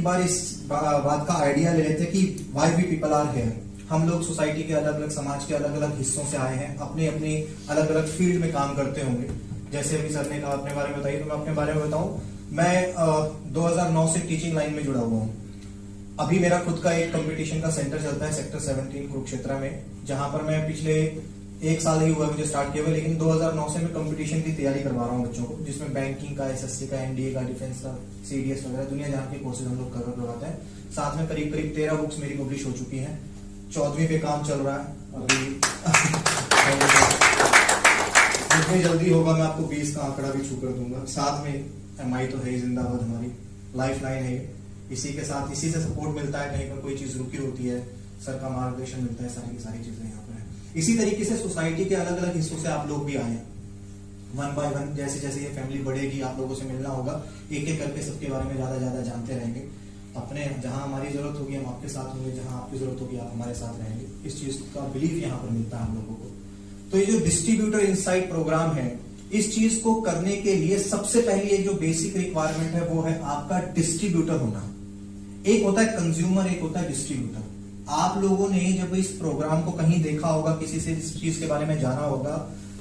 बार इस बात का आइडिया ले लेते कि why we people are here. हम लोग सोसाइटी के अलग अलग, समाज के अलग अलग हिस्सों से आए हैं, अपनी अपनी अलग अलग फील्ड में काम करते होंगे। जैसे अभी सर ने कहा अपने बारे में बताइए, तो मैं अपने बारे में बताऊं। मैं 2009 से टीचिंग लाइन में जुड़ा हुआ हूँ। अभी मेरा खुद का एक कंपटीशन का सेंटर चलता है सेक्टर 17 कुरुक्षेत्र में, जहां पर मैं पिछले 1 साल ही हुआ मुझे स्टार्ट किया हुआ, लेकिन 2009 से मैं कंपटीशन की तैयारी करवा रहा हूँ बच्चों को, जिसमें बैंकिंग का, एसएससी का, एनडीए का, डिफेंस का, सीडीएस वगैरह दुनिया जहां के कोर्सेज हम लोग करवाते हैं। साथ में करीब करीब 13 बुक्स मेरी पब्लिश हो चुकी हैं, 14वीं पे काम चल रहा है अभी। जितनी जल्दी होगा मैं आपको 20 का आंकड़ा भी छू कर दूंगा। साथ में एमआई तो है ही, जिंदाबाद, हमारी लाइफ लाइन है। इसी के साथ इसी से सपोर्ट मिलता है, कहीं पर कोई चीज रुकी होती है सर का मार्गदर्शन मिलता है, सारी की सारी चीजें यहाँ पर है। इसी तरीके से सोसाइटी के अलग अलग हिस्सों से आप लोग भी आए हैं, 1 बाय 1। जैसे जैसे ये फैमिली बढ़ेगी, आप लोगों से मिलना होगा, एक एक करके सबके बारे में ज्यादा ज्यादा जानते रहेंगे। अपने जहां हमारी जरूरत होगी हम आपके साथ होंगे, जहां आपकी जरूरत होगी आप हमारे साथ रहेंगे। इस चीज का बिलीफ यहाँ पर मिलता है हम लोगों को। तो ये जो डिस्ट्रीब्यूटर इनसाइट प्रोग्राम है, इस चीज को करने के लिए सबसे पहली एक जो बेसिक रिक्वायरमेंट है वो है आपका डिस्ट्रीब्यूटर होना। एक होता है कंज्यूमर, एक होता है डिस्ट्रीब्यूटर। आप लोगों ने जब इस प्रोग्राम को कहीं देखा होगा, किसी से इस चीज के बारे में जाना होगा,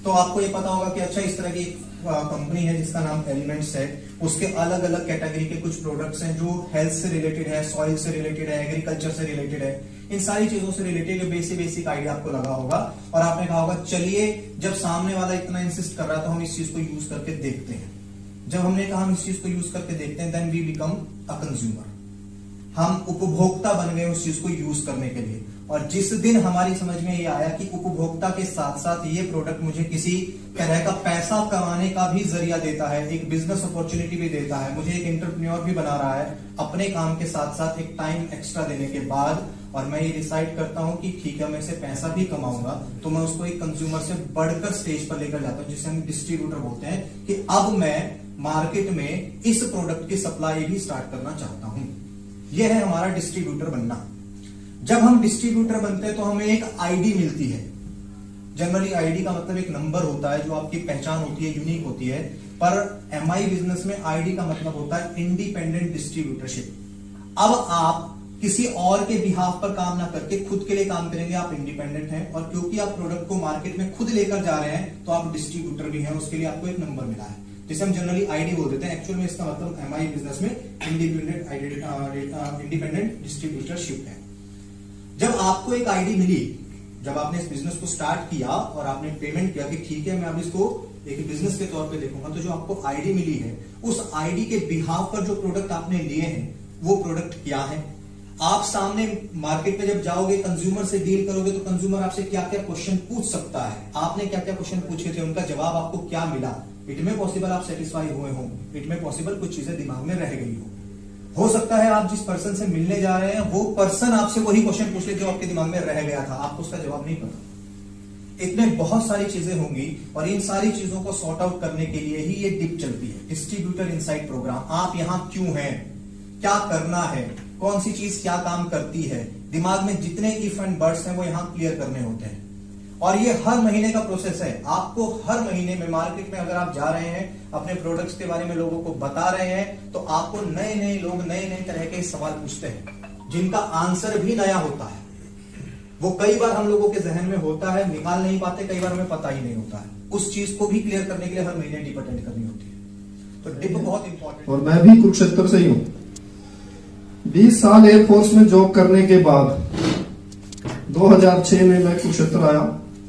तो आपको ये पता होगा कि अच्छा इस तरह की कंपनी है जिसका नाम एलिमेंट्स है, उसके अलग अलग कैटेगरी के कुछ प्रोडक्ट्स हैं जो हेल्थ से रिलेटेड है, सॉइल से रिलेटेड है, एग्रीकल्चर से रिलेटेड है। इन सारी चीजों से रिलेटेड बेसिक आइडिया आपको लगा होगा और आपने कहा होगा चलिए जब सामने वाला इतना इंसिस्ट कर रहा है तो हम इस चीज को यूज करके देखते हैं। जब हमने कहा हम इस चीज को यूज करके देखते हैं, then we become a consumer. हम उपभोक्ता बन गए उस चीज को यूज करने के लिए। और जिस दिन हमारी समझ में ये आया कि उपभोक्ता के साथ साथ ये प्रोडक्ट मुझे किसी तरह का पैसा कमाने का भी जरिया देता है, एक बिजनेस अपॉर्चुनिटी भी देता है, मुझे एक एंटरप्रेन्योर भी बना रहा है अपने काम के साथ साथ एक टाइम एक्स्ट्रा देने के बाद, और मैं ये डिसाइड करता हूं कि ठीक है मैं इसे पैसा भी कमाऊंगा, तो मैं उसको एक कंज्यूमर से बढ़कर स्टेज पर लेकर जाता हूं, जिसे हम डिस्ट्रीब्यूटर बोलते हैं, कि अब मैं मार्केट में इस प्रोडक्ट की सप्लाई भी स्टार्ट करना चाहता हूं। यह है हमारा डिस्ट्रीब्यूटर बनना। जब हम डिस्ट्रीब्यूटर बनते हैं तो हमें एक आईडी मिलती है। जनरली आईडी का मतलब एक नंबर होता है जो आपकी पहचान होती है, यूनिक होती है। पर एमआई बिजनेस में आईडी का मतलब होता है इंडिपेंडेंट डिस्ट्रीब्यूटरशिप। अब आप किसी और के बिहाफ पर काम ना करके खुद के लिए काम करेंगे, आप इंडिपेंडेंट हैं। और क्योंकि आप प्रोडक्ट को मार्केट में खुद लेकर जा रहे हैं तो आप डिस्ट्रीब्यूटर भी हैं, उसके लिए आपको एक नंबर मिला है जिसे हम जनरली आईडी बोल देते हैं। एक्चुअल में इसका मतलब एमआई बिजनेस में इंडिपेंडेंट डिस्ट्रीब्यूटरशिप है। जब आपको एक आईडी मिली, जब आपने इस बिजनेस को स्टार्ट किया और आपने पेमेंट किया कि ठीक है मैं अब इसको एक बिजनेस के तौर पे देखूंगा, तो जो आपको आईडी मिली है उस आईडी के बिहाफ पर जो प्रोडक्ट आपने लिए हैं वो प्रोडक्ट क्या है। आप सामने मार्केट में जब जाओगे, कंज्यूमर से डील करोगे, तो कंज्यूमर आपसे क्या क्या क्वेश्चन पूछ सकता है, आपने क्या क्या क्वेश्चन पूछे थे, उनका जवाब आपको क्या मिला। इट में पॉसिबल आप सेटिस्फाई हुए हो, इट में पॉसिबल कुछ चीजें दिमाग में रह गई हो सकता है आप जिस पर्सन से मिलने जा रहे हैं वो पर्सन आपसे वही क्वेश्चन पूछ ले जो आपके दिमाग में रह गया था, आपको उसका जवाब नहीं पता। इतने बहुत सारी चीजें होंगी और इन सारी चीजों को सॉर्ट आउट करने के लिए ही ये डिप चलती है, डिस्ट्रीब्यूटर इनसाइट प्रोग्राम। आप यहां क्यों हैं, क्या करना है, कौन सी चीज क्या काम करती है, दिमाग में जितने इफ एंड बट्स हैं वो यहां क्लियर करने होते हैं। और ये हर महीने का प्रोसेस है। आपको हर महीने में मार्केट में अगर आप जा रहे हैं, अपने प्रोडक्ट्स के बारे में लोगों को बता रहे हैं, तो आपको नए नए लोग नए नए तरह के सवाल पूछते हैं जिनका आंसर भी नया होता है। वो कई बार हम लोगों के जहन में होता है, निकाल नहीं पाते, कई बार हमें पता ही नहीं होता है। उस चीज को भी क्लियर करने के लिए हर महीने डिप अटेंड करनी होती है। तो डिप बहुत इंपॉर्टेंट। और मैं भी कुरुक्षेत्र से ही हूँ। 20 साल एयरफोर्स में जॉब करने के बाद 2006 में मैं कुरुक्षेत्र आया।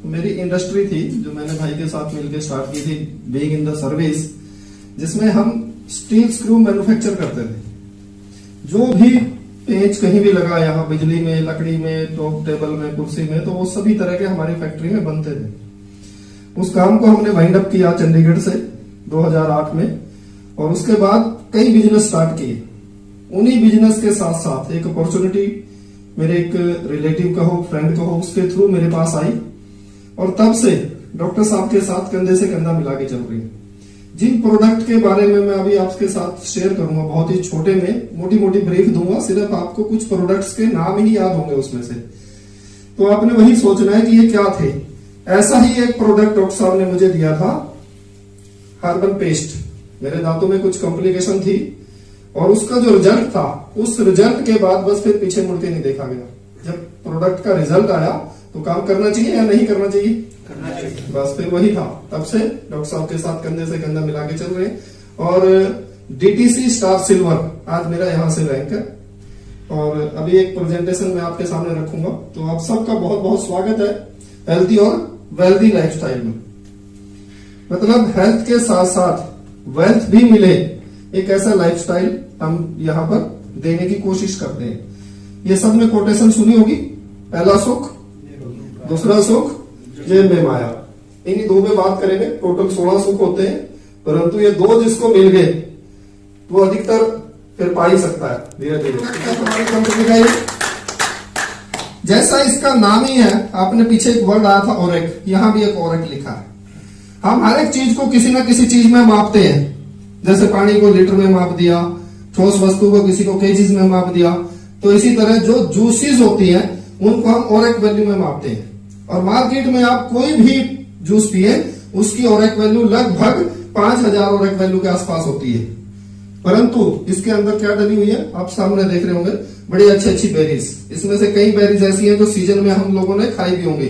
मेरी इंडस्ट्री थी जो मैंने भाई के साथ मिलकर स्टार्ट की थी, बीइंग इन द सर्विस, जिसमें हम स्टील स्क्रू मैन्युफैक्चर करते थे। जो भी पेंच कहीं भी लगा, यहाँ बिजली में, लकड़ी में, टॉप टेबल में, कुर्सी में, तो वो सभी तरह के हमारी फैक्ट्री में बनते थे। उस काम को हमने वाइंड अप किया चंडीगढ़ से 2008 में, और उसके बाद कई बिजनेस स्टार्ट किए। उन्हीं बिजनेस के साथ साथ एक अपॉर्चुनिटी मेरे एक रिलेटिव का हो, फ्रेंड का हो, उसके थ्रू मेरे पास आई, और तब से डॉक्टर साहब के साथ कंधे से कंधा मिला के चल रही है। जिन प्रोडक्ट के बारे में मैं अभी आपके साथ शेयर करूंगा, बहुत ही छोटे में मोटी मोटी ब्रीफ दूंगा, सिर्फ आपको कुछ प्रोडक्ट्स के नाम ही याद होंगे उसमें से, तो आपने वही सोचना है कि ये क्या थे। ऐसा ही एक प्रोडक्ट डॉक्टर साहब ने मुझे दिया था, हर्बल पेस्ट। मेरे दांतों में कुछ कॉम्प्लिकेशन थी और उसका जो रिजल्ट था, उस रिजल्ट के बाद बस फिर पीछे मुड़ के नहीं देखा गया। जब प्रोडक्ट का रिजल्ट आया तो काम करना चाहिए या नहीं करना चाहिए? करना चाहिए। बस फिर वही था, तब से डॉक्टर साहब के साथ कंधे से कंधा मिला के चल रहे हैं। और डीटीसी स्टार सिल्वर आज मेरा यहाँ से रैंक है, और अभी एक प्रेजेंटेशन मैं आपके सामने रखूंगा। तो आप सबका बहुत बहुत स्वागत है हेल्थी और वेल्थी लाइफस्टाइल में। मतलब हेल्थ के साथ साथ वेल्थ भी मिले, एक ऐसा लाइफस्टाइल हम यहाँ पर देने की कोशिश करते हैं। ये सब में कोटेशन सुनी होगी, पहला सुख, दूसरा सुख, जेब में माया। इन्हीं दो में बात करेंगे। टोटल 16 सुख होते हैं, परंतु ये दो जिसको मिल गए वो अधिकतर फिर पा ही सकता है धीरे धीरे। हमारी कंपनी का ये जैसा इसका नाम ही है, आपने पीछे एक वर्ड आया था ओरेक, यहाँ भी एक ओरेक लिखा है। हम हर एक चीज को किसी ना किसी चीज में मापते हैं, जैसे पानी को लीटर में माप दिया, ठोस वस्तु को किसी को केजीज में माप दिया। तो इसी तरह जो जूसेस होती हैं उनको हम ओरेक वैल्यू में मापते हैं। और मार्केट में आप कोई भी जूस पिए, उसकी ओरेक वैल्यू लगभग 5000 ओरेक वैल्यू के आसपास होती है। परंतु इसके अंदर क्या डली हुई है आप सामने देख रहे होंगे, बड़ी अच्छी अच्छी बेरीज। इसमें से कई बेरीज ऐसी हैं जो सीजन में हम लोगों ने खाई भी होंगी,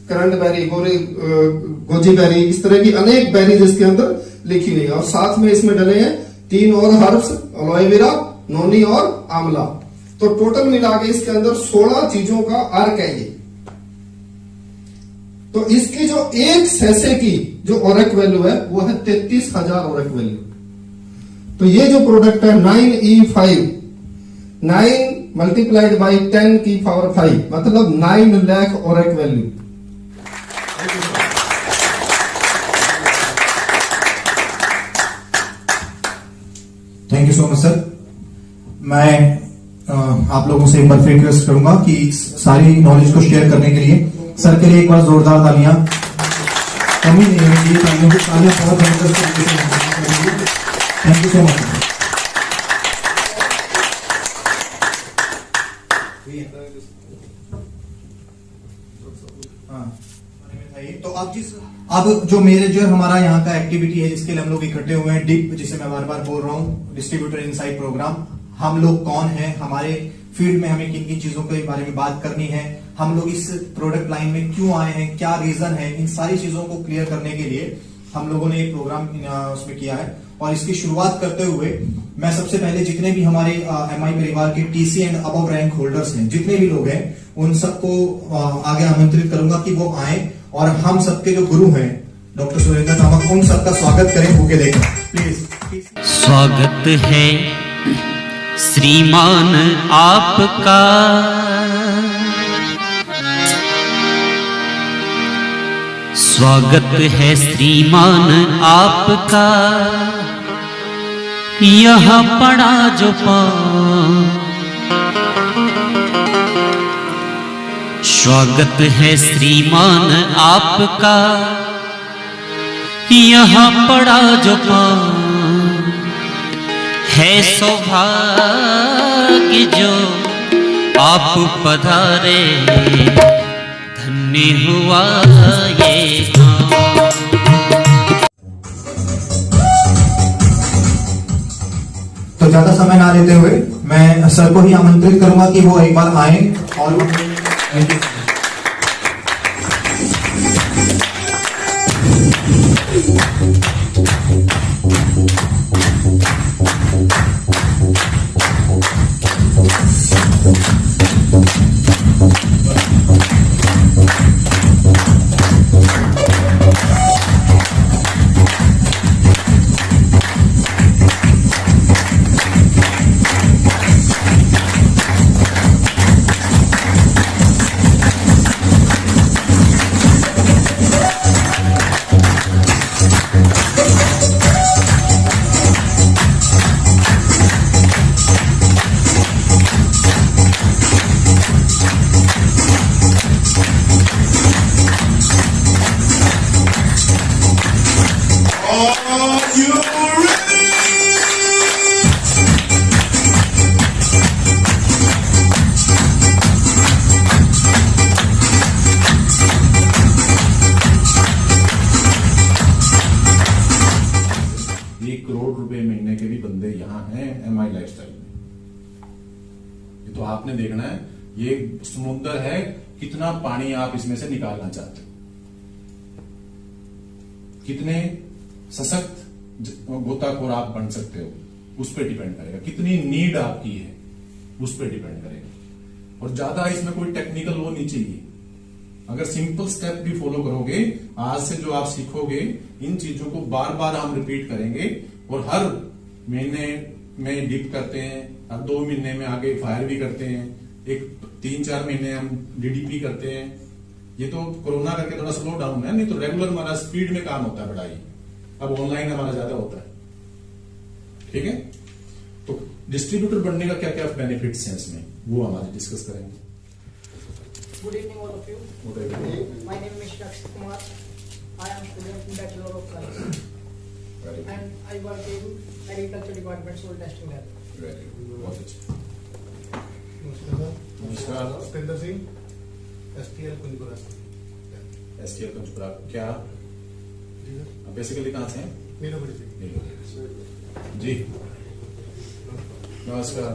करंट बेरी, गोजी बेरी, इस तरह की अनेक बेरीज इसके अंदर लिखी हुई है। और साथ में इसमें डले हैं 3 और हर्ब्स, एलोवेरा, नोनी और आंवला। तो टोटल मिला के इसके अंदर 16 चीजों का अर्क है ये। तो इसकी जो एक सैसे की जो ओरेक वैल्यू है वो है 33,000 ओरेक वैल्यू। तो ये जो प्रोडक्ट है 9E5, 9 मल्टीप्लाइड बाई 10 की पावर 5, मतलब 9 लाख ओरेक value. Thank you so much sir. मैं आप लोगों से एक बार फिर रिक्वेस्ट करूंगा कि सारी नॉलेज को शेयर करने के लिए सर के लिए एक बार जोरदार तालियां। कमी नहीं होनी चाहिए तालियों की, तालियां बहुत जबरदस्त तरीके से। Thank you so much. तो अब जो मेरे जो हमारा यहाँ का एक्टिविटी है जिसके लिए हम लोग इकट्ठे हुए हैं, डिप, जिसे मैं बार बार बोल रहा हूँ, डिस्ट्रीब्यूटर इनसाइट प्रोग्राम। हम लोग कौन है, हमारे फील्ड में हमें किन किन चीजों के बारे में बात करनी है, हम लोग इस प्रोडक्ट लाइन में क्यों आए हैं, क्या रीजन है, इन सारी चीजों को क्लियर करने के लिए हम लोगों ने एक प्रोग्राम उसमें किया है। और इसकी शुरुआत करते हुए मैं सबसे पहले जितने भी हमारे एमआई परिवार के TC and above rank holders हैं, जितने भी लोग हैं, उन सबको आगे आमंत्रित करूंगा कि वो आए और हम सबके जो गुरु हैं डॉक्टर सुरेंद्र कामत, उन सबका स्वागत करें, होके देखें प्लीज। स्वागत है श्रीमान आपका, स्वागत है श्रीमान आपका, यहाँ पड़ा जो पाँव। स्वागत है श्रीमान आपका, यहाँ पड़ा जो पाँव। है सौभाग्य जो आप पधारे, धन्य हुआ ये गाँव। तो ज्यादा समय ना लेते हुए मैं सर को ही आमंत्रित करूंगा कि वो एक बार आए और 1 करोड़ रुपए महीने के भी बंदे यहाँ हैं MI लाइफस्टाइल में। ये तो आपने देखना है, ये समुद्र है, कितना पानी आप इसमें से निकालना चाहते हो, कितने सशक्त गोताखोर आप बन सकते हो, उस पर डिपेंड करेगा। कितनी नीड आपकी है, उस पर डिपेंड करेगा। और ज्यादा इसमें कोई टेक्निकल वो नहीं चाहिए। अगर सिंपल स्टेप भी फॉलो करोगे, आज से जो आप सीखोगे, इन चीजों को बार बार हम रिपीट करेंगे और हर महीने में डिप करते हैं, अब 2 महीने में आगे फायर भी करते हैं, एक 3-4 महीने हम DDP करते हैं। ये तो कोरोना करके थोड़ा स्लो डाउन है, नहीं तो रेगुलर हमारा स्पीड में काम होता है पढ़ाई। अब ऑनलाइन हमारा ज्यादा होता है, ठीक है। तो डिस्ट्रीब्यूटर बनने का क्या क्या बेनिफिट्स हैं इसमें, वो हम आज डिस्कस करेंगे। Good evening, all of you. My name is Akshay Kumar. I am student in Bachelor of Science, and I work in Agriculture Department Soil Testing Lab. बहुत अच्छा। नमस्कार, सतेंद्र सिंह, STL कुंजपुरा। STL कुंजपुरा क्या बेसिकली कहाँ से हैं? नीलोपरी से। जी नमस्कार।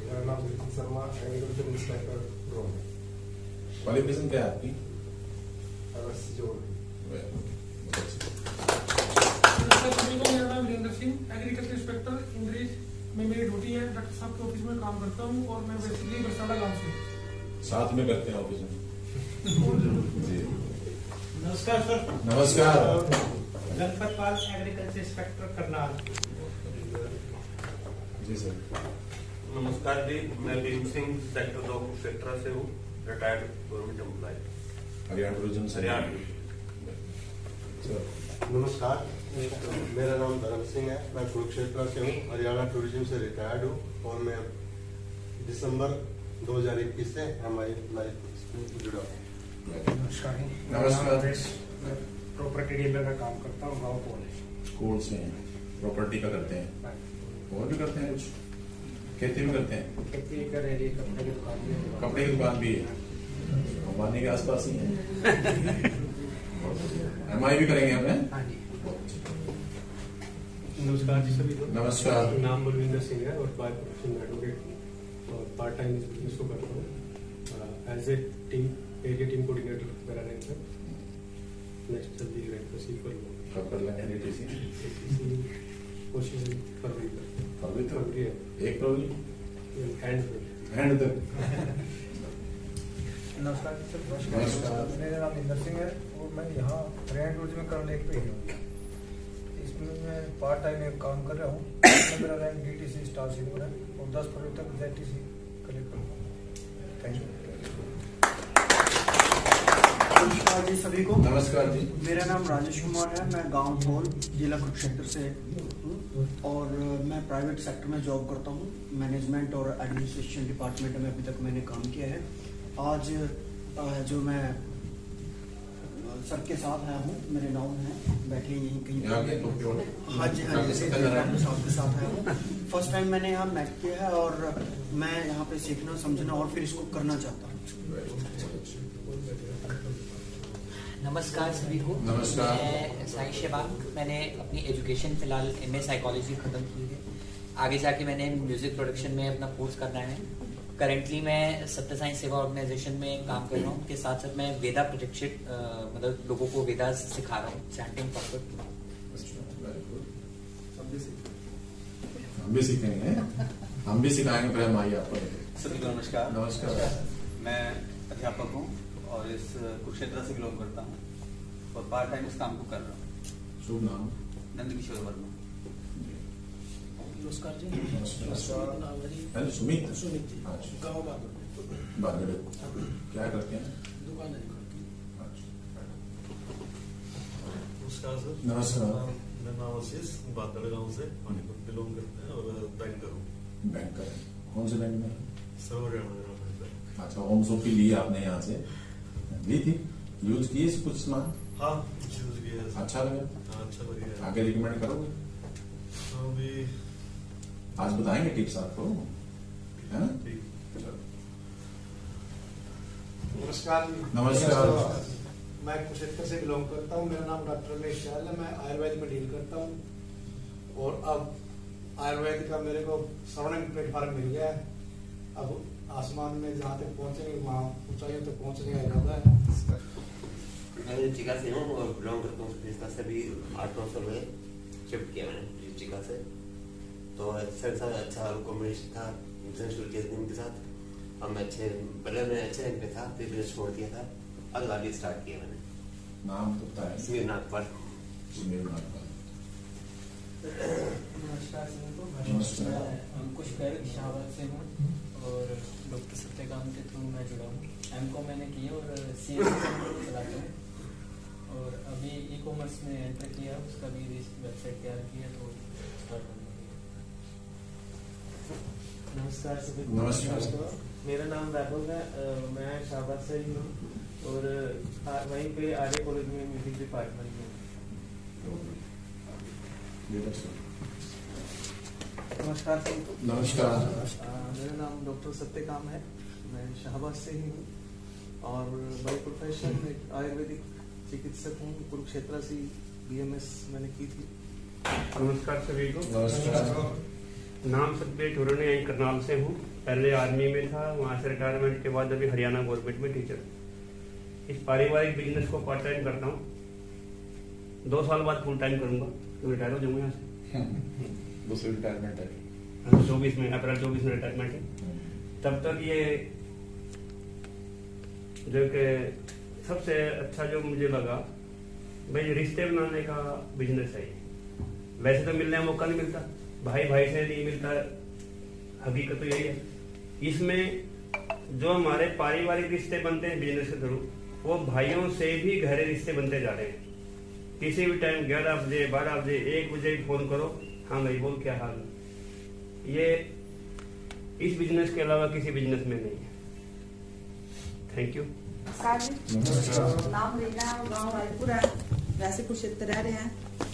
मेरा नाम Vipin Sharma, agriculture inspector drone. Qualification क्या है आपकी? मेरा नाम वीरेंद्र सिंह, एग्रीकल्चर इंस्पेक्टर इंद्रेश में मेरी ड्यूटी है। डॉक्टर साहब के ऑफिस में काम करता हूँ और मैं बेसिकली बरसाड़ा गांव से साथ में करते हैं ऑफिस में। जी नमस्कार सर। नमस्कार। गणपत पाल, एग्रीकल्चर इंस्पेक्टर करनाल। जी सर। नमस्कार जी, मैं भीम सिंह सेक्टर 2 कुरुक्षेत्र से हूँ, retired government employ, Haryana tourism से। नमस्कार, मेरा नाम धर्म सिंह है, मैं कुरुक्षेत्र से हूँ, हरियाणा टूरिज्म से रिटायर्ड हूँ और मैं दिसंबर 2021 से MI लाइफ में जुड़ा हूँ। नमस्कार। नमस्कार। मैं प्रॉपर्टी डीलर का काम करता हूँ, गाँव पोल। स्कूल से हैं, प्रॉपर्टी का करते हैं, और भी करते हैं कुछ, खेती भी करते हैं, खेती कर रही है, कपड़े की दुकान भी है। कपड़े की दुकान भी है, अंबानी के आसपास ही है। MI भी करेंगे हमें। हाँ जी। नमस्कार जी सभी को। नमस्कार। नाम बलविंदर सिंह है और बाय प्रोफेशन एडवोकेट और पार्ट टाइम इस बिजनेस को करता हूँ as a team area team coordinator मेरा रैंक है। नेक्स्ट जल्दी जो है प्रोसीड करूँगा। कब कर लेंगे DTC? कोशिश फरवरी तक। फरवरी तक? फरवरी है, 1 फरवरी एंड तक। नमस्कार सर। नमस्कार। मेरा नाम इंदर सिंह है और मैं यहाँ हरियाणा टूरिज्म में करने पे ही हूँ। इसमें मैं पार्ट टाइम में काम कर रहा हूँ। मेरा रैंक DTC स्टार सिल्वर है और 10 फरवरी तक ZTC कलेक्ट करूँगा। Thank you. नमस्कार जी सभी को। नमस्कार जी। मेरा नाम राजेश कुमार है, मैं गांव पोल जिला कुरुक्षेत्र से हूँ और मैं प्राइवेट सेक्टर में जॉब करता हूँ। मैनेजमेंट और एडमिनिस्ट्रेशन डिपार्टमेंट में अभी तक मैंने काम किया है। आज जो मैं सर के साथ आया हूँ, मेरे नाम है, बैठे यहीं कहीं। हाँ जी हाँ जी, साहब के साथ आया हूँ। फर्स्ट टाइम मैंने यहाँ मैक किया है और मैं यहाँ पे सीखना समझना और फिर इसको करना चाहता हूँ। नमस्कार सभी को। नमस्कार। मैं साई शेबांग। मैंने अपनी एजुकेशन फिलहाल MA साइकोलॉजी खत्म की है। आगे जाके मैंने म्यूजिक प्रोडक्शन में अपना कोर्स करना है। करेंटली मैं सत्य साई सेवा ऑर्गेनाइजेशन में काम कर रहा हूँ। उसके साथ साथ मैं वेदा प्रशिक्षित मतलब लोगों को वेदा सिखा रहा हूँ, चैंटिंग प्रॉपर। हम भी सीखेंगे, हम भी सिखाएंगे। फिर हम आइए आपको। सभी को नमस्कार। नमस्कार। मैं अध्यापक हूँ और इस कुरुक्षेत्र से बिलोंग करता हूँ और पार्ट टाइम इस काम को कर रहा हूँ। शुभ नाम? नंदकिशोर वर्मा। नमस्कार जी। नमस्कार। सुमित। गाँव बागड़ क्या करते हैं? दुकान है। नमस्कार सर। नमस्कार। मेरा नाम आशीष, बादड़ गांव से पानीपत बिलोंग करते हैं और बैंकर हूँ। बैंकर कौन से बैंक में? सर हरियाणा। अच्छा, होम शॉप की ली आपने यहाँ से? ली थी, यूज की कुछ सामान? हाँ, यूज किया है। अच्छा लगा? हाँ, अच्छा लगा। आगे रिकमेंड करोगे? अभी आज बताएंगे टिप्स आपको, है ना? चलो। नमस्कार। नमस्कार। मैं कुरुक्षेत्र से बिलोंग करता हूँ। मेरा नाम डॉक्टर रमेश चाल है। मैं आयुर्वेद में डील करता हूँ और अब आयुर्वेद का मेरे को स्वर्णिम प्लेटफॉर्म मिल गया है। अब आसमान में जहाँ तक पहुँचेंगे वहाँ ऊंचाइयों तक पहुँचने का इरादा है। मैं चिका से हूँ और बिलोंग करता हूँ कृष्णा से। भी 8-9 साल में शिफ्ट किया मैंने चिका से। तो सर साथ अच्छा कॉम्बिनेशन था बिजनेस शुरू किया उनके साथ। अब मैं पहले मैं अच्छे रैंक पे था, फिर बिजनेस छोड़ दिया था, अब गाड़ी स्टार्ट किया मैंने। नाम तो बताया समीर नागपाल। नमस्कार सर, मैं अंकुश गर्ग शाहबाद से हूँ और डॉक्टर सत्यकांत के थ्रू मैं जुड़ा हूँ। एमकॉम मैंने किया और CSC चलाता हूँ और अभी ई-कॉमर्स में एंटर किया, उसका भी वेबसाइट तैयार किया तो स्टार्ट करने के लिए। नमस्कार सभी को। नमस्कार। मेरा नाम वैभव है, मैं शाहबाद से ही हूँ और वहीं पे आर्य कॉलेज में म्यूजिक डिपार्टमेंट में। नमस्कार सर। नमस्कार। मेरा नाम डॉक्टर सत्यकाम है, मैं शाहबाद से ही हूँ और बाय प्रोफेशन एक आयुर्वेदिक चिकित्सक हूँ। कुरुक्षेत्र से BMS मैंने की थी। नमस्कार सभी को। नमस्कार। नाम सतबीर ठुरने, यहीं करनाल से हूँ। पहले आर्मी में था, वहाँ से रिटायरमेंट के बाद अभी हरियाणा गवर्नमेंट में टीचर। इस पारिवारिक बिजनेस को पार्ट टाइम करता हूँ। 2 साल बाद फुल टाइम करूंगा तो रिटायर हो जाऊंगा यहाँ से। दूसरी रिटायरमेंट है 24 में, अप्रैल 24 में रिटायरमेंट है। तब तक ये जो कि सबसे अच्छा जो मुझे लगा भाई रिश्ते बनाने का बिजनेस है। वैसे तो मिलने का मौका नहीं मिलता, भाई भाई से नहीं मिलता, हकीकत तो यही है। इसमें जो हमारे पारिवारिक रिश्ते बनते हैं बिजनेस के थ्रू, वो भाइयों से भी गहरे रिश्ते बनते जा रहे हैं। किसी भी टाइम 11 बजे, 12 बजे, 1 बजे फोन करो, हाँ भाई बोल क्या हाल है। ये इस बिजनेस के अलावा किसी बिजनेस में नहीं है। Thank you. नमस्कार। नाम रीना है, गाँव रायपुर है, वैसे कुरुक्षेत्र रह रहे हैं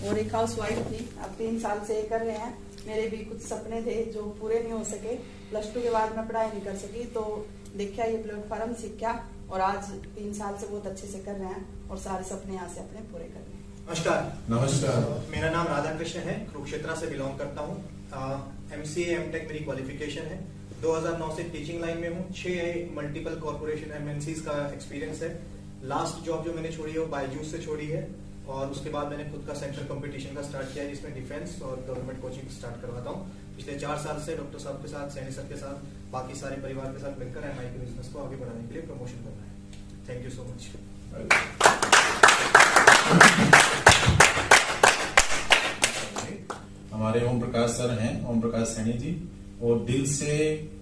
और एक हाउस वाइफ थी। अब 3 साल से कर रहे हैं। मेरे भी कुछ सपने थे जो पूरे नहीं हो सके। +2 के बाद मैं पढ़ाई नहीं कर सकी तो देखा ये प्लेटफॉर्म, सीखा और आज 3 साल से बहुत अच्छे से कर रहे हैं और सारे सपने यहाँ से अपने पूरे कर रहे हैं। नमस्कार। नमस्कार। मेरा नाम राधा कृष्ण है, कुरुक्षेत्र से बिलोंग करता हूँ। MCA MTech मेरी क्वालिफिकेशन है। 2009 से टीचिंग लाइन में हूँ। 6 मल्टीपल कॉर्पोरेशन MNCs का एक्सपीरियंस है। लास्ट जॉब जो मैंने छोड़ी है वो बायजूस से छोड़ी है और उसके बाद मैंने खुद का सेंटर कंपटीशन का स्टार्ट किया है जिसमें डिफेंस और गवर्नमेंट कोचिंग स्टार्ट करवाता हूँ। पिछले 4 साल से डॉक्टर साहब के साथ, सैनी सर के साथ, बाकी सारे परिवार के साथ मिलकर MI के बिजनेस को आगे बढ़ाने के लिए प्रमोशन करना है। Thank you so much. हमारे ओम प्रकाश सर हैं, ओम प्रकाश सैनी जी, और दिल से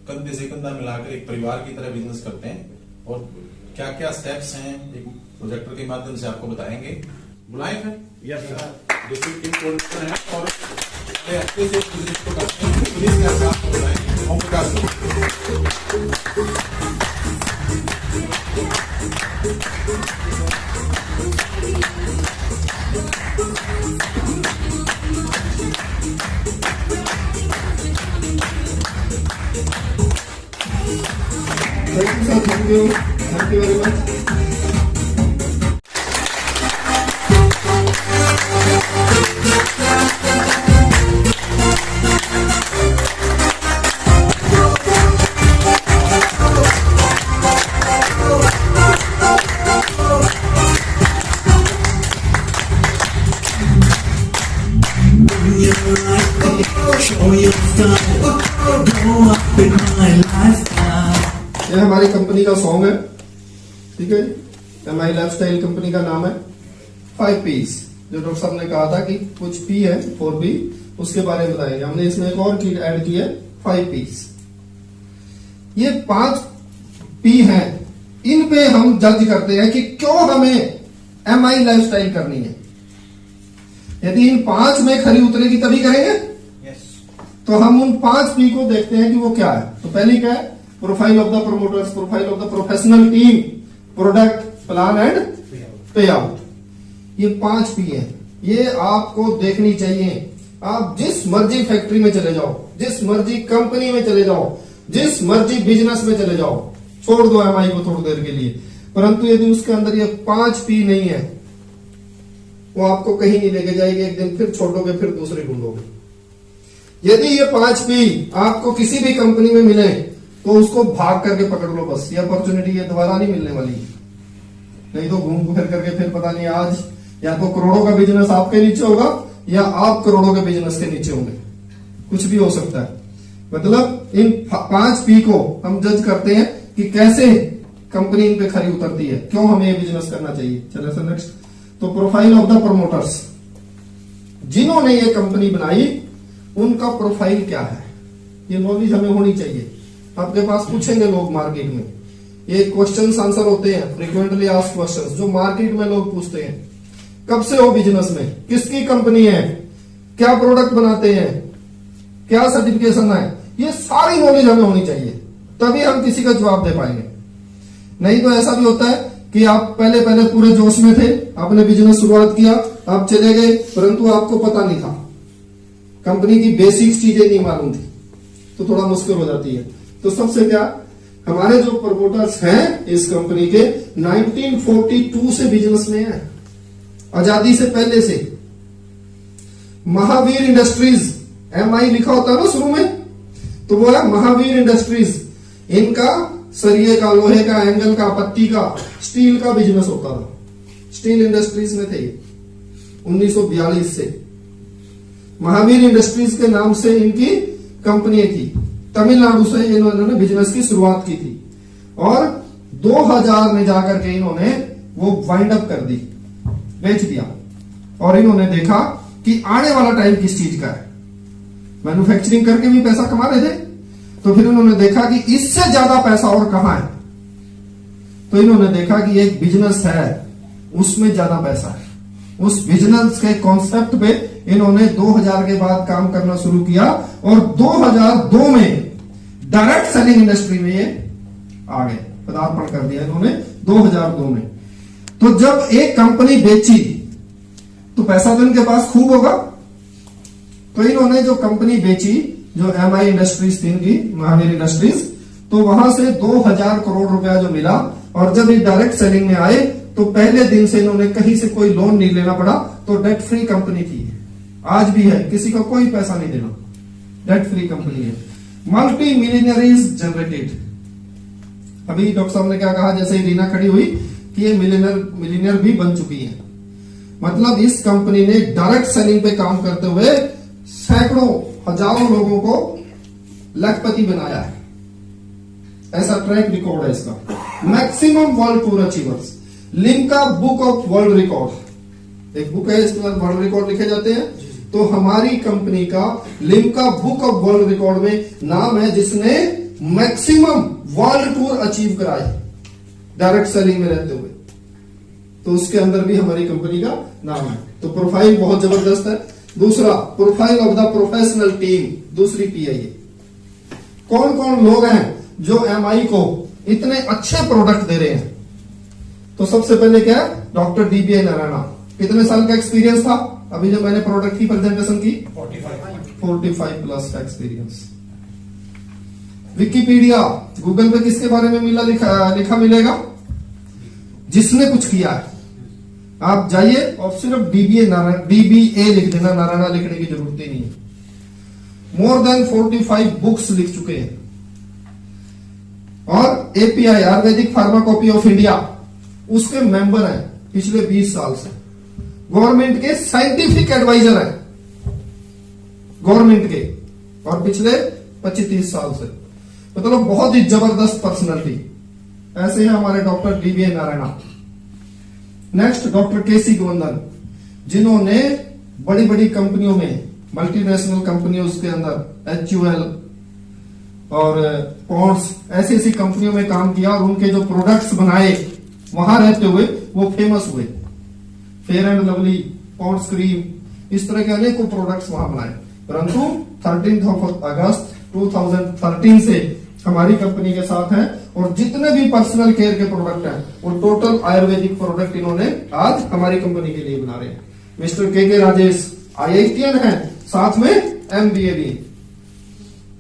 कंधे से कंधा मिलाकर एक परिवार की तरह बिजनेस करते हैं और क्या क्या स्टेप्स हैं एक प्रोजेक्टर के माध्यम से आपको बताएंगे। बुलाएं फिर। Yes sir. जैसे प्रोडक्टर है और अच्छे से बिजनेस को करते हैं, प्लीज कैसे आपको बुलाएंगे Om Prakash Thank you, sir. Thank you very much. यह हमारी कंपनी का सॉन्ग है, ठीक है। MI लाइफस्टाइल कंपनी का नाम है 5 P's। जो डॉक्टर साहब ने कहा था कि कुछ P है 4P, उसके बारे में बताएंगे। हमने इसमें एक और चीज ऐड की है 5 P's। ये 5 P हैं, इन पे हम जज करते हैं कि क्यों हमें MI लाइफस्टाइल करनी है। यदि इन 5 में खरी उतरेगी तभी करेंगे। तो हम उन 5 P को देखते हैं कि वो क्या है। तो पहली क्या है? Profile of the promoters, profile of the professional team, product, plan and पे आउट। ये 5 P है, ये आपको देखनी चाहिए। आप जिस मर्जी फैक्ट्री में चले जाओ, जिस मर्जी कंपनी में चले जाओ, जिस मर्जी बिजनेस में चले जाओ, छोड़ दो MI को थोड़ी देर के लिए, परंतु यदि उसके अंदर ये 5 P नहीं है, वो आपको कहीं नहीं लेके जाएगी। एक दिन फिर छोड़ोगे, फिर दूसरे ढूंढोगे। यदि ये 5 पी आपको किसी भी कंपनी में मिले तो उसको भाग करके पकड़ लो, बस ये अपॉर्चुनिटी ये दोबारा नहीं मिलने वाली। नहीं तो घूम फिर करके फिर पता नहीं आज या तो करोड़ों का बिजनेस आपके नीचे होगा या आप करोड़ों के बिजनेस के नीचे होंगे, कुछ भी हो सकता है। मतलब इन 5 पी को हम जज करते हैं कि कैसे कंपनी इन पे खरी उतरती है, क्यों हमें ये बिजनेस करना चाहिए। चलिए सर नेक्स्ट। तो प्रोफाइल ऑफ द प्रमोटर्स, जिन्होंने ये कंपनी बनाई उनका प्रोफाइल क्या है, ये नॉलेज हमें होनी चाहिए। आपके पास पूछेंगे लोग मार्केट में, ये क्वेश्चंस आंसर होते हैं, फ्रीक्वेंटली आस्क्ड क्वेश्चंस जो मार्केट में लोग पूछते हैं। कब से हो बिजनेस में, किसकी कंपनी है, क्या प्रोडक्ट बनाते हैं, क्या सर्टिफिकेशन है, ये सारी नॉलेज हमें होनी चाहिए, तभी हम किसी का जवाब दे पाएंगे। नहीं तो ऐसा भी होता है कि आप पहले पूरे जोश में थे, आपने बिजनेस शुरुआत किया, आप चले गए, परंतु आपको पता नहीं था, कंपनी की बेसिक चीजें नहीं मालूम थी, तो थोड़ा मुश्किल हो जाती है। तो सबसे क्या, हमारे जो प्रमोटर्स हैं इस कंपनी के 1942 से बिजनेस में है, आजादी से पहले से। महावीर इंडस्ट्रीज, MI लिखा होता है ना शुरू में, तो वो है महावीर इंडस्ट्रीज। इनका सरिये का, लोहे का, एंगल का, पत्ती का, स्टील का बिजनेस होता था, स्टील इंडस्ट्रीज में थे 1942 से। महावीर इंडस्ट्रीज के नाम से इनकी कंपनी थी, तमिलनाडु से इन्होंने बिजनेस की शुरुआत की थी और 2000 में जाकर के इन्होंने वो वाइंड अप कर दी, बेच दिया। और इन्होंने देखा कि आने वाला टाइम किस चीज का है, मैन्युफैक्चरिंग करके भी पैसा कमा रहे थे, तो फिर उन्होंने देखा कि इससे ज्यादा पैसा और कहां है। तो इन्होंने देखा कि एक बिजनेस है उसमें ज्यादा पैसा है। उस बिजनेस के कॉन्सेप्ट पे इन्होंने 2000 के बाद काम करना शुरू किया और 2002 में डायरेक्ट सेलिंग इंडस्ट्री में ये आ गए, पदार्पण कर दिया इन्होंने 2002 में। तो जब एक कंपनी बेची तो पैसा तो इनके पास खूब होगा, तो इन्होंने जो कंपनी बेची, जो MI इंडस्ट्रीज थी इनकी, महावीर इंडस्ट्रीज, तो वहां से 2000 करोड़ रुपया जो मिला। और जब ये डायरेक्ट सेलिंग में आए तो पहले दिन से इन्होंने कहीं से कोई लोन नहीं लेना पड़ा, तो डेट फ्री कंपनी थी, आज भी है, किसी को कोई पैसा नहीं देना, डेट फ्री कंपनी है। मल्टी मिलियनरीज जनरेटेड, अभी डॉक्टर साहब ने क्या कहा, जैसे ही रीना खड़ी हुई कि ये मिलियनर भी बन चुकी है। मतलब इस कंपनी ने डायरेक्ट सेलिंग पे काम करते हुए सैकड़ों हजारों लोगों को लखपति बनाया है, ऐसा ट्रैक रिकॉर्ड है इसका। Maximum world tour achievers, Limca book of world record, एक बुक है इसके बाद वर्ल्ड रिकॉर्ड लिखे जाते हैं, तो हमारी कंपनी का Limca book of world record में नाम है जिसने मैक्सिमम वर्ल्ड टूर अचीव कराए डायरेक्ट सेलिंग में रहते हुए, तो उसके अंदर भी हमारी कंपनी का नाम है। तो प्रोफाइल बहुत जबरदस्त है। दूसरा, profile of the professional team, दूसरी PI है। कौन कौन लोग हैं जो MI को इतने अच्छे प्रोडक्ट दे रहे हैं। तो सबसे पहले क्या है, डॉक्टर DBA नारायणा, कितने साल का एक्सपीरियंस था, अभी जो मैंने प्रोडक्ट की प्रेजेंटेशन की 45 प्लस का एक्सपीरियंस। विकिपीडिया, गूगल पे किसके बारे में लिखा मिलेगा, जिसने कुछ किया है। आप जाइए और सिर्फ DBA लिख देना, नारायणा लिखने की जरूरत ही नहीं है। मोर देन 45 बुक्स लिख चुके हैं। और API आयुर्वेदिक फार्माकोपी ऑफ इंडिया, उसके मेंबर हैं पिछले 20 साल से। गवर्नमेंट के साइंटिफिक एडवाइजर हैं गवर्नमेंट के, और पिछले 25-30 साल से, मतलब बहुत ही जबरदस्त पर्सनालिटी। ऐसे हैं हमारे doctor DBA Narayana. Next, doctor KC Govardhan, जिन्होंने बड़ी बड़ी कंपनियों में, मल्टीनेशनल कंपनियों के अंदर HUL और पॉन्ड्स, ऐसी ऐसी कंपनियों में काम किया और उनके जो प्रोडक्ट्स बनाए वहां रहते हुए वो फेमस हुए। Fair and Lovely, Pond's cream, इस तरह के अनेकों प्रोडक्ट्स वहां बनाए। परंतु 13 अगस्त 2013 से हमारी कंपनी के साथ हैं और जितने भी पर्सनल केयर के प्रोडक्ट हैं वो टोटल आयुर्वेदिक प्रोडक्ट इन्होंने आज हमारी कंपनी के लिए बना रहे हैं। मिस्टर के राजेश IITian हैं, साथ में MBA भी।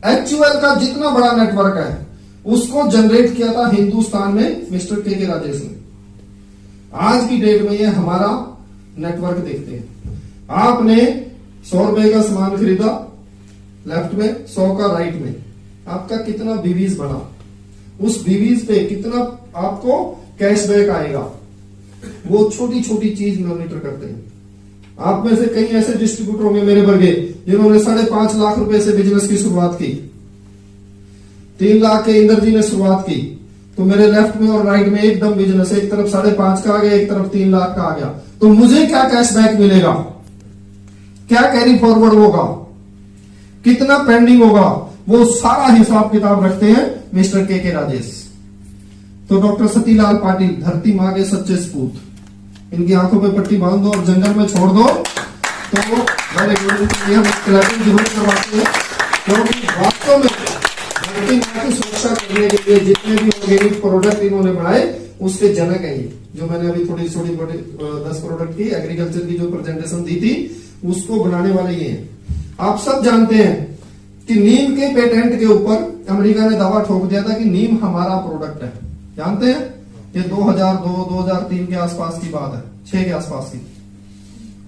HUL का जितना बड़ा नेटवर्क है उसको जनरेट किया था हिंदुस्तान में मिस्टर के राजेश ने। आज की डेट में ये हमारा नेटवर्क देखते हैं। आपने 100 रुपए का सामान खरीदा, लेफ्ट में, 100 का राइट में, आपका कितना बीवीज बना, उस बीवीज पे कितना आपको कैशबैक आएगा, वो छोटी छोटी चीज मॉनिटर करते हैं। आप में से कई ऐसे डिस्ट्रीब्यूटर होंगे मेरे वर्गे जिन्होंने 5.5 लाख रुपए से बिजनेस की शुरुआत की, 3 लाख के इंदर जी ने शुरुआत की, तो मेरे लेफ्ट में और राइट में एकदम बिजनेस, एक तरफ 5.5 का आ गया, एक तरफ 3 लाख का आ गया, तो मुझे क्या कैशबैक मिलेगा, क्या कैरी फॉरवर्ड होगा, कितना पेंडिंग होगा, वो सारा हिसाब किताब रखते हैं मिस्टर के राजेश। तो डॉक्टर सतीलाल पाटिल, धरती मां के सच्चे सपूत, इनकी आंखों पे पट्टी बांध दो और जंगल में छोड़ दो, तो वो बड़े हम क्लैपिंग जरूर करवाते हैं, क्योंकि वास्तव में धरती मां की सुरक्षा करने के लिए जितने भी ऑर्गेनिक प्रोडक्ट इन्होंने बनाए उसके जनक है ये। जो मैंने अभी थोड़ी 10 प्रोडक्ट की एग्रीकल्चर की जो प्रेजेंटेशन दी थी उसको बनाने वाले ये हैं। आप सब जानते हैं कि नीम के पेटेंट के ऊपर अमेरिका ने दावा ठोक दिया था कि नीम हमारा प्रोडक्ट है, जानते हैं? ये 2002-2003 के आसपास की बात है, 6 के आसपास की।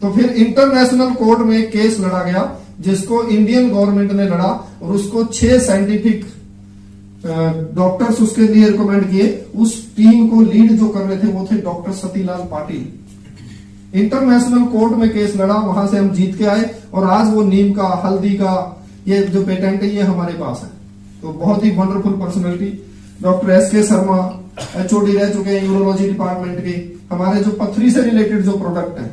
तो फिर इंटरनेशनल कोर्ट में केस लड़ा गया जिसको इंडियन गवर्नमेंट ने लड़ा और उसको 6 साइंटिफिक डॉक्टर्स उसके लिए रिकमेंड किए। उस टीम को लीड जो कर रहे थे वो थे doctor Satilal Patil. International court में केस लड़ा, वहां से हम जीत के आए और आज वो नीम का, हल्दी का ये जो पेटेंट है ये हमारे पास है। तो बहुत ही wonderful personality doctor SK Sharma, HOD रह चुके हैं यूरोलॉजी डिपार्टमेंट के। हमारे जो पथरी से रिलेटेड जो प्रोडक्ट हैं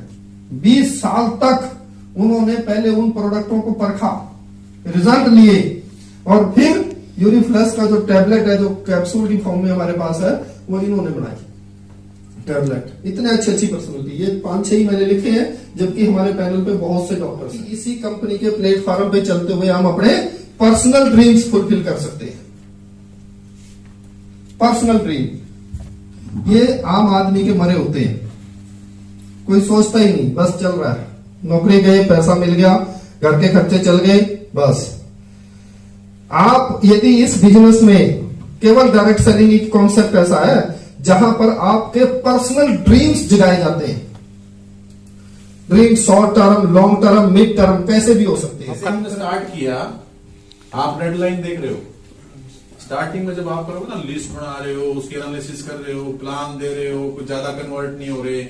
20 साल तक उन्होंने पहले उन प्रोडक्टों को परखा, रिजल्ट लिए और फिर यूरिफ्लस का जो टैबलेट है जो कैप्सूल की फॉर्म में हमारे पास है वो इन्होंने बनाई टैबलेट। इतने अच्छी पर्सनैलिटी, ये 5-6 ही मैंने लिखे हैं, जबकि हमारे पैनल पे बहुत से डॉक्टर्स हैं। इसी कंपनी के प्लेटफॉर्म पे चलते हुए हम अपने पर्सनल ड्रीम्स फुलफिल कर सकते हैं। पर्सनल ड्रीम ये आम आदमी के मरे होते हैं, कोई सोचता ही नहीं, बस चल रहा है, नौकरी गए, पैसा मिल गया, घर के खर्चे चल गए, बस। आप यदि इस बिजनेस में केवल डायरेक्ट सेलिंग की कॉन्सेप्ट ऐसा है जहां पर आपके पर्सनल ड्रीम्स जगाए जाते हैं। Dream short term, long term, mid term कैसे भी हो सकते हैं। हमने स्टार्ट किया, आप रेड लाइन देख रहे हो, स्टार्टिंग में जब आप करोगे ना, लिस्ट बना रहे हो, उसकी एनालिसिस कर रहे हो, प्लान दे रहे हो, कुछ ज्यादा कन्वर्ट नहीं हो रहे,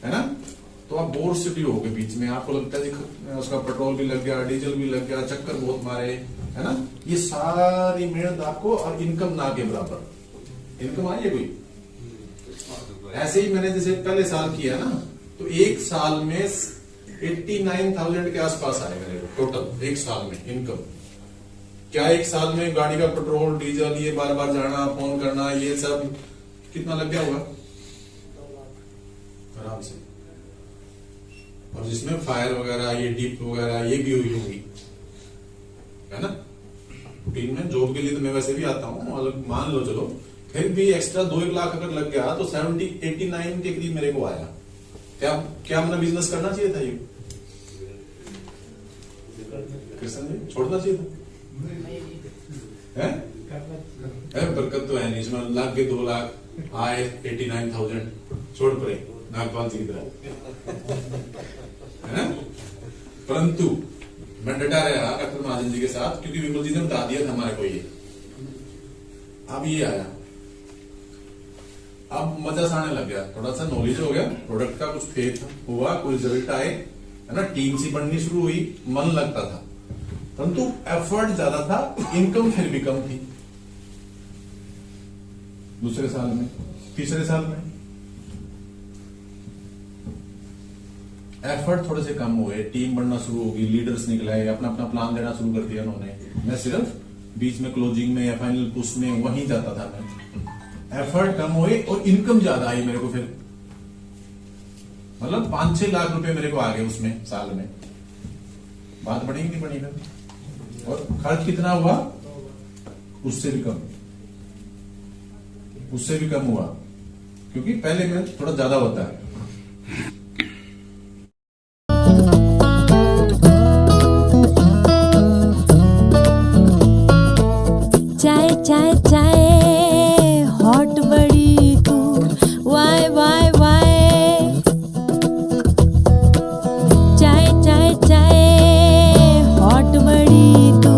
है ना, तो आप बोर से भी होगे, बीच में आपको लगता है कि उसका पेट्रोल भी लग गया, डीजल भी लग गया, चक्कर बहुत मारे, है ना। ये सारी मेहनत आपको और इनकम ना के बराबर इनकम आई है कोई। ऐसे ही मैंने जैसे पहले साल किया ना, तो एक साल में 89,000 के आसपास आएगा मेरे को टोटल, एक साल में इनकम। क्या एक साल में गाड़ी का पेट्रोल, डीजल, ये बार बार जाना, फोन करना, ये सब कितना लग गया होगा आराम से। और जिसमें फायर वगैरह, ये डिप वगैरह ये भी हुई होगी, है ना। रूटीन में जॉब के लिए तो मैं वैसे भी आता हूँ, और मान लो चलो फिर भी एक्स्ट्रा 2-1 लाख अगर लग गया तो 89 के करीब मेरे को आया। क्या मैंने बिजनेस करना चाहिए था ये कृष्ण जी, छोड़ना चाहिए था? बरकत तो है नहीं इसमें, लाख के 2 लाख आए, 89,000 छोड़ पड़े नागपाल जी की तरह, है ना। परंतु मैं डटा रहा डॉक्टर महाजन जी के साथ, क्योंकि विमल जी ने बता दिया था हमारे को ये। अब ये आया, अब मजा से आने लग गया, थोड़ा सा नॉलेज हो गया, प्रोडक्ट का कुछ फेक हुआ, कुछ रिजल्ट आए, है ना, टीम सी बननी शुरू हुई, मन लगता था, परंतु एफर्ट ज्यादा था, इनकम फिर भी कम थी। दूसरे साल में, तीसरे साल में एफर्ट थोड़े से कम हुए, टीम बढ़ना शुरू होगी, लीडर्स निकले, अपना अपना प्लान देना शुरू कर दिया उन्होंने। मैं सिर्फ बीच में क्लोजिंग में या फाइनल पुश में वहीं जाता था मैं। एफर्ट कम हुए और इनकम ज्यादा आई मेरे को, फिर मतलब 5-6 लाख रुपए मेरे को आ गए उसमें साल में। बात बढ़ेगी नहीं बढ़ेगी? और खर्च कितना हुआ? उससे भी कम, उससे भी कम हुआ, क्योंकि पहले में थोड़ा ज्यादा होता है। चाय चाय चाय हॉट बड़ी तू, वाय वाय वाय। चाय चाय चाय हॉट बड़ी तू,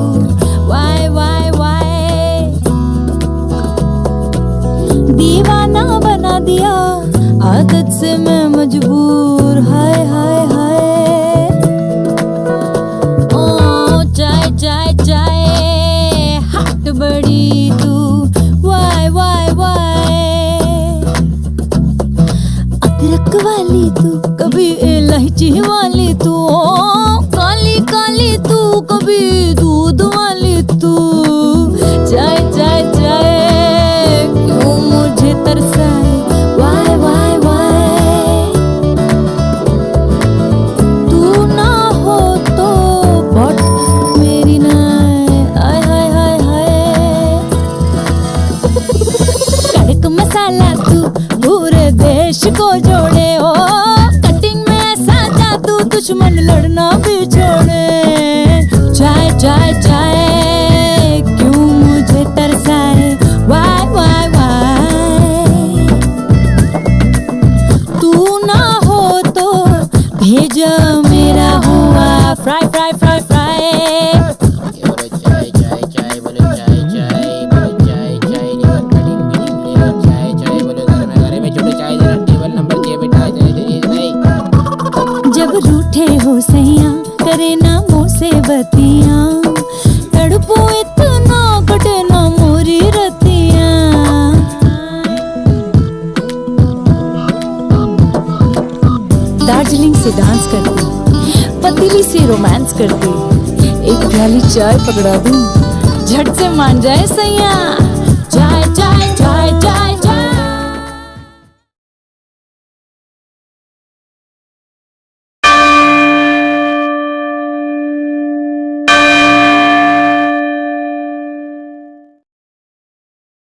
चाय चाय क्यों मुझे तरसाए, वाई वाई वाई। तू ना हो तो भेज मेरा हुआ फ्राई फ्राई फ्राई फ्राई। जब रूठे हो सैया करे ना मुँह से बतियां, तड़पो इतना कटे ना मोरी रतियां। दार्जिलिंग से डांस करती, पतीली से रोमांस करती, एक प्याली चाय पकड़ा दूं, झट से मान जाए सैया।